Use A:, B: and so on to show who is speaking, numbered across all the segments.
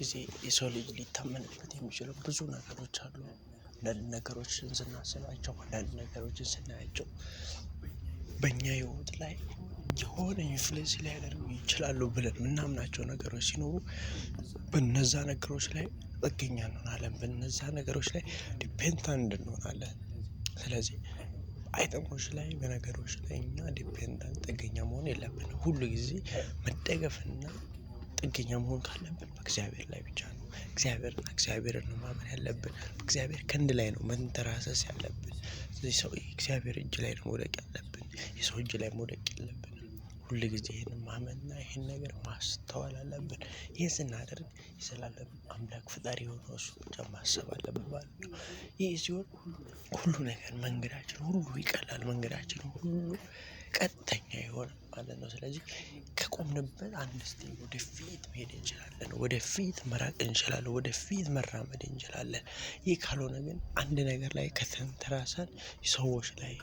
A: ጊዜ የሰው ልጅ ሊታመንበት የሚችለው ብዙ ነገሮች አሉ። አንዳንድ ነገሮችን ስናስባቸው አንዳንድ ነገሮችን ስናያቸው በእኛ ህይወት ላይ የሆነ ኢንፍሉዌንስ ሊያደርጉ ይችላሉ ብለን የምናምናቸው ነገሮች ሲኖሩ በነዛ ነገሮች ላይ ጥገኛ እንሆናለን። በነዛ ነገሮች ላይ ዲፔንዳንት እንሆናለን። ስለዚህ አይተሞች ላይ በነገሮች ላይ እኛ ዲፔንዳንት ጥገኛ መሆን የለብንም። ሁሉ ጊዜ መደገፍና ጥገኛ መሆን ካለብን በእግዚአብሔር ላይ ብቻ ነው። እግዚአብሔርን ነው ማመን ያለብን። በእግዚአብሔር ክንድ ላይ ነው መንተራሰስ ያለብን። ስለዚህ ሰው እግዚአብሔር እጅ ላይ ነው መውደቅ ያለብን። የሰው እጅ ላይ መውደቅ የለብንም። ሁል ጊዜ ይሄንን ማመንና ይሄን ነገር ማስተዋል አለብን። ይሄን ስናደርግ የዘላለም አምላክ ፈጣሪ የሆነው እሱ ብቻ ማሰብ አለብን ማለት ነው። ይሄ ሲሆን ሁሉ ነገር መንገዳችን ሁሉ ይቀላል። መንገዳችን ሁሉ ቀጥተኛ ይሆናል ማለት ነው። ስለዚህ ከቆምንበት አንድ ስቴፕ ወደፊት መሄድ እንችላለን። ወደፊት መራቅ እንችላለን። ወደፊት መራመድ እንችላለን። ይህ ካልሆነ ግን አንድ ነገር ላይ ከተንተራሰን ሰዎች ላይ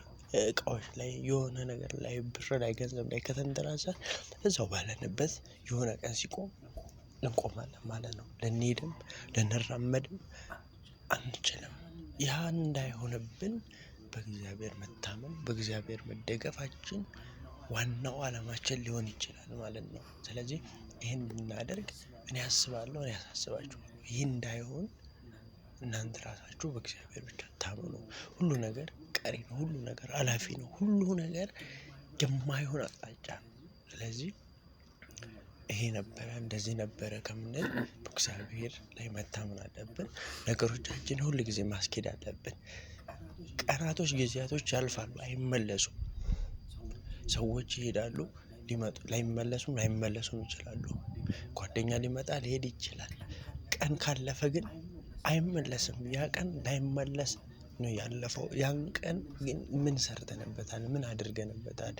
A: እቃዎች ላይ የሆነ ነገር ላይ ብር ላይ ገንዘብ ላይ ከተንተራሰን እዛው ባለንበት የሆነ ቀን ሲቆም እንቆማለን ማለት ነው። ልንሄድም ልንራመድም አንችልም። ያ እንዳይሆንብን በእግዚአብሔር መታመን በእግዚአብሔር መደገፋችን ዋናው አላማችን ሊሆን ይችላል ማለት ነው። ስለዚህ ይሄን ብናደርግ እኔ አስባለሁ እኔ አሳስባችኋለሁ። ይህ እንዳይሆን እናንተ ራሳችሁ በእግዚአብሔር ብቻ ታመኑ። ሁሉ ነገር ቀሪ ነው። ሁሉ ነገር አላፊ ነው። ሁሉ ነገር የማይሆን አቅጣጫ ነው። ስለዚህ ይሄ ነበረ እንደዚህ ነበረ ከምንል በእግዚአብሔር ላይ መታመን አለብን። ነገሮቻችን ሁል ጊዜ ማስኬድ አለብን። ቀናቶች ጊዜያቶች ያልፋሉ አይመለሱም። ሰዎች ይሄዳሉ ሊመጡ ላይመለሱም ይችላሉ። ጓደኛ ሊመጣ ሊሄድ ይችላል። ቀን ካለፈ ግን አይመለስም። ያ ቀን ላይመለስ ነው ያለፈው። ያን ቀን ግን ምን ሰርተንበታል? ምን አድርገንበታል?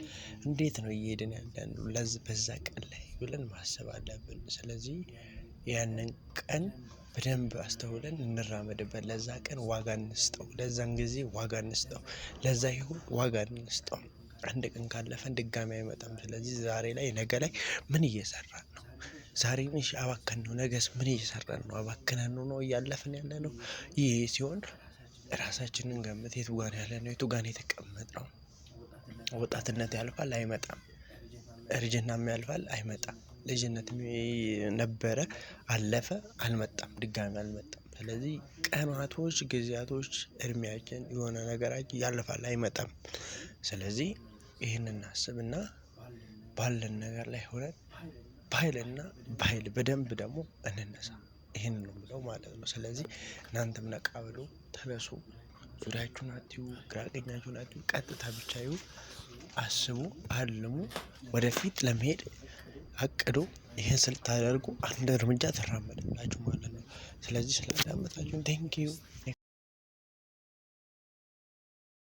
A: እንዴት ነው እየሄድን ያለነው በዛ ቀን ላይ ብለን ማሰብ አለብን። ስለዚህ ያንን ቀን በደንብ አስተውለን እንራመድበት። ለዛ ቀን ዋጋ እንስጠው። ለዛን ጊዜ ዋጋ እንስጠው። ለዛ ይሁን ዋጋ እንስጠው። አንድ ቀን ካለፈን ድጋሚ አይመጣም። ስለዚህ ዛሬ ላይ ነገ ላይ ምን እየሰራን ነው? ዛሬን አባከነው ነገስ ምን እየሰራን ነው? አባክነን ነው እያለፍን ያለነው? ይሄ ሲሆን ራሳችንን ገምት። የቱ ጋር ያለነው? የቱ ጋር የተቀመጥነው? ወጣትነት ያልፋል አይመጣም። እርጅናም ያልፋል አይመጣም። ልጅነትም ነበረ አለፈ አልመጣም። ድጋሚ አልመጣም። ስለዚህ ቀናቶች ጊዜያቶች እድሜያችን የሆነ ነገራችን ያልፋል አይመጣም። ስለዚህ ይሄንን እናስብና ባለን ነገር ላይ ሆነን በኃይል በደንብ ደግሞ እንነሳ። ይሄንን ነው የምለው ማለት ነው። ስለዚህ እናንተም ነቃ በሉ፣ ተነሱ። ዙሪያችሁን አትዩ፣ ግራ ቀኛችሁን አትዩ። ቀጥታ ብቻ ይሁ አስቡ፣ አልሙ። ወደፊት ለመሄድ አቅዱ። ይሄን ስታደርጉ አንድ እርምጃ ትራመዳላችሁ ማለት ነው። ስለዚህ ስላዳመጣችሁን ቴንኪው።